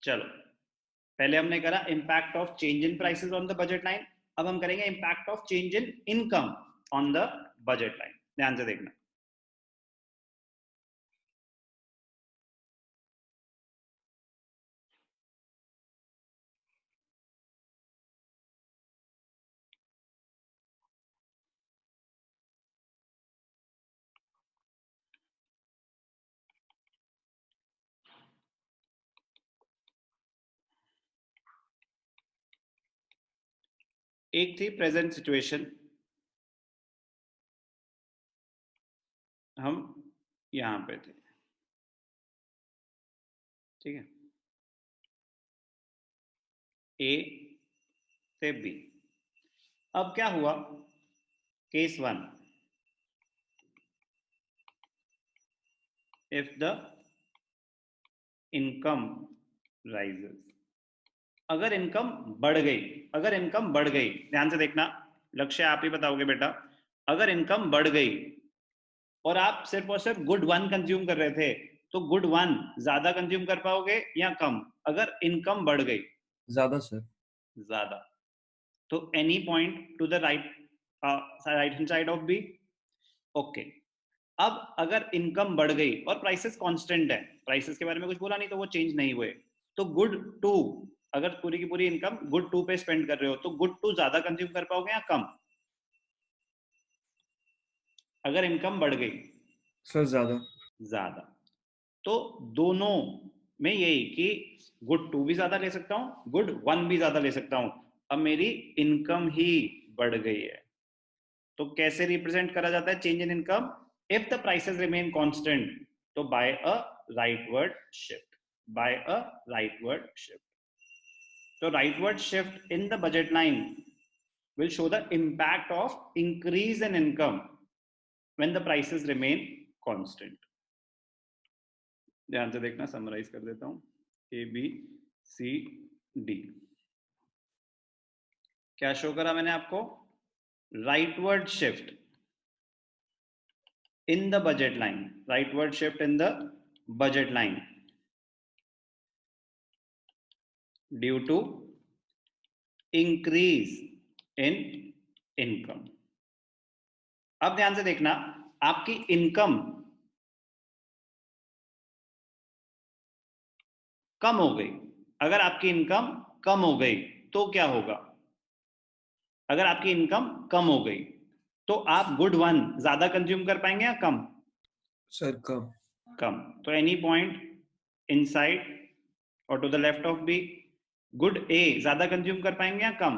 चलो, पहले हमने करा impact of change in prices on the budget line, अब हम करेंगे impact of change in income on the budget line. ध्यान से देखना। एक थी प्रेजेंट सिचुएशन, हम यहां पे थे, ठीक है, ए से बी। अब क्या हुआ, case 1, if the income rises, अगर इनकम बढ़ गई, अगर इनकम बढ़ गई, ध्यान से देखना, लक्ष्य आप ही बताओगे बेटा, अगर इनकम बढ़ गई और आप सिर्फ और सिर्फ गुड 1 कंज्यूम कर रहे थे, तो गुड 1 ज्यादा कंज्यूम कर पाओगे या कम? अगर इनकम बढ़ गई, ज्यादा सर। ज्यादा, तो any point to the right hand side of B. Okay, अब अगर इनकम बढ़ गई और प्राइसेस कांस्टेंट है, प्राइसेस के बारे में कुछ बोला नहीं, तो वो चेंज नहीं हुए, तो गुड 2, अगर पूरी की पूरी इनकम गुड 2 पे स्पेंड कर रहे हो, तो गुड 2 ज्यादा कंज्यूम कर पाओगे या कम? अगर इनकम बढ़ गई सर ज्यादा। ज्यादा, तो दोनों में यही कि गुड 2 भी ज्यादा ले सकता हूं, गुड 1 भी ज्यादा ले सकता हूं। अब मेरी इनकम ही बढ़ गई है, तो कैसे रिप्रेजेंट करा जाता है change in income? If the prices remain constant, तो बाय अ राइटवर्ड शिफ्ट, बाय अ राइटवर्ड शिफ्ट। तो rightward shift in the budget line will show the impact of increase in income when the prices remain constant। ध्यान से देखना, summarise कर देता हूं, A B C D. क्या show करा मैंने आपको? Rightward shift in the budget line, rightward shift in the budget line due to increase in income। अब ध्यान से देखना, आपकी इनकम कम हो गई, अगर आपकी इनकम कम हो गई तो क्या होगा? अगर आपकी इनकम कम हो गई तो आप गुड 1 ज्यादा कंज्यूम कर पाएंगे या कम? Sir come. कम। तो any point inside or to the left of B, good a ज्यादा कंज्यूम कर पाएंगे या कम?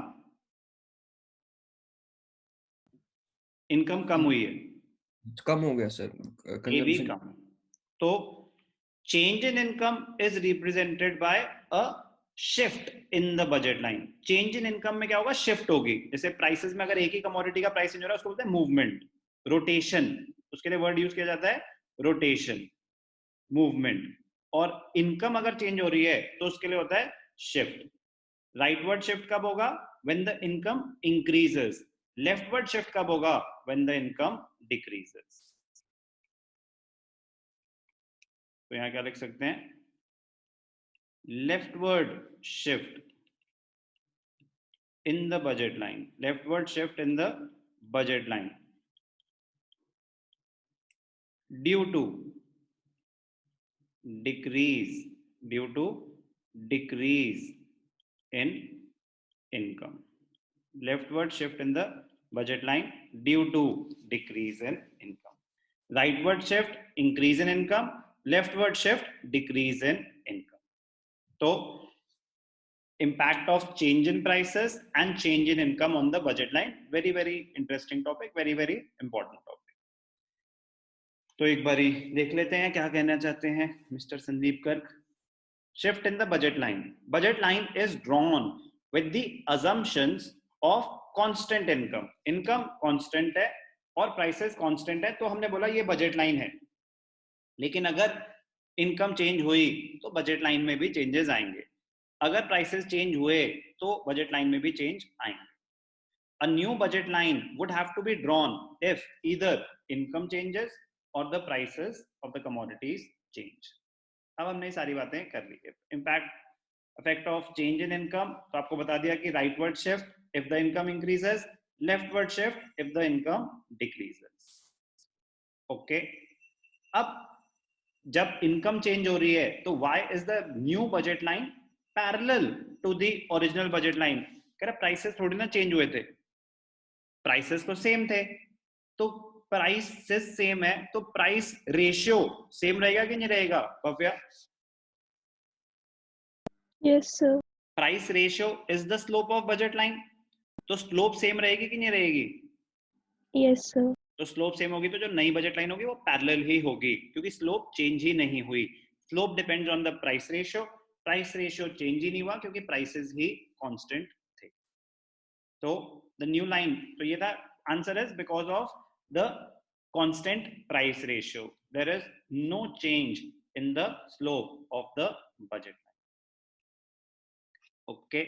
इनकम कम हुई है, कम हो गया सर ए भी कंजम्पशन। कम। तो change in income is represented by a shift in the budget line. Change in income में क्या होगा? शिफ्ट होगी। जैसे प्राइसेस में अगर एक ही कमोडिटी का प्राइस चेंज हो रहा है, उसको बोलते हैं मूवमेंट, रोटेशन, उसके लिए वर्ड यूज किया जाता है रोटेशन, मूवमेंट। और इनकम अगर चेंज हो रही है तो उसके लिए होता है शिफ्ट। राइटवर्ड शिफ्ट कब होगा? When the income increases. Leftward shift कब होगा? When the income decreases. तो यहां क्या लिख सकते हैं? leftward shift in the budget line, leftward shift in the budget line due to decrease, due to decrease in income, leftward shift in the budget line due to decrease in income, rightward shift increase in income, leftward shift decrease in income। तो impact of change in prices and change in income on the budget line, very very interesting topic, very very important topic। तो एक बारी देख लेते हैं क्या कहना चाहते हैं mister Sandeep Garg. shift in the budget line, budget line is drawn with the assumptions of constant income, income constant है और prices constant है, तो हमने बोला ये budget line है। लेकिन अगर इनकम चेंज हुई तो बजट लाइन में भी चेंजेस आएंगे, अगर प्राइसेस चेंज हुए तो बजट लाइन में भी चेंज आएंगे। a new budget line would have to be drawn if either income changes or the prices of the commodities change. अब हमने सारी बातें कर ली. Impact effect of change in income, तो आपको बता दिया कि rightward shift if the income increases, leftward shift if the income decreases. Okay. अब जब इनकम चेंज हो रही है तो why is the new budget line parallel to the original budget line? कह रहा प्राइसेस थोड़ी ना चेंज हुए थे, प्राइसेस तो सेम थे. तो प्राइसेस सेम है तो प्राइस रेशियो सेम रहेगा कि नहीं रहेगा Bhavya? Yes, sir. Price ratio is the slope of budget line. तो स्लोप सेम रहेगी कि नहीं रहेगी? Yes, sir. तो स्लोप सेम होगी तो जो नई बजट लाइन होगी वो पैरेलल ही होगी, क्योंकि स्लोप चेंज ही नहीं हुई. Slope depends on the price ratio. Price ratio change ही नहीं हुआ क्योंकि प्राइसेस ही कांस्टेंट थे. तो द न्यू लाइन, तो ये था answer is because of the constant price ratio. There is no change in the slope of the budget line. Okay.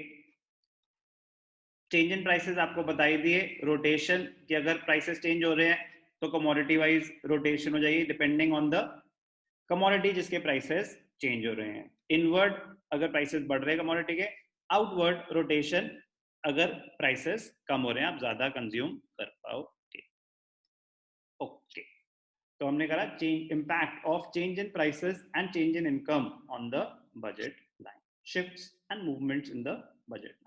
Change in prices आपको बता ही दिए. रोटेशन कि अगर प्राइसेस चेंज हो रहे हैं तो कमोडिटी वाइज रोटेशन हो जाएगी डिपेंडिंग ऑन द कमोडिटी जिसके प्राइसेस चेंज हो रहे हैं. इनवर्ड अगर प्राइसेस बढ़ रहे हैं कमोडिटी के. आउटवर्ड रोटेशन अगर प्राइसेस कम हो रहे हैं, आप ज्यादा कंज्यूम कर पाओगे. ओके. तो हमने कहा change impact of change in prices and change in income on the budget line. Shifts and movements in the budget line.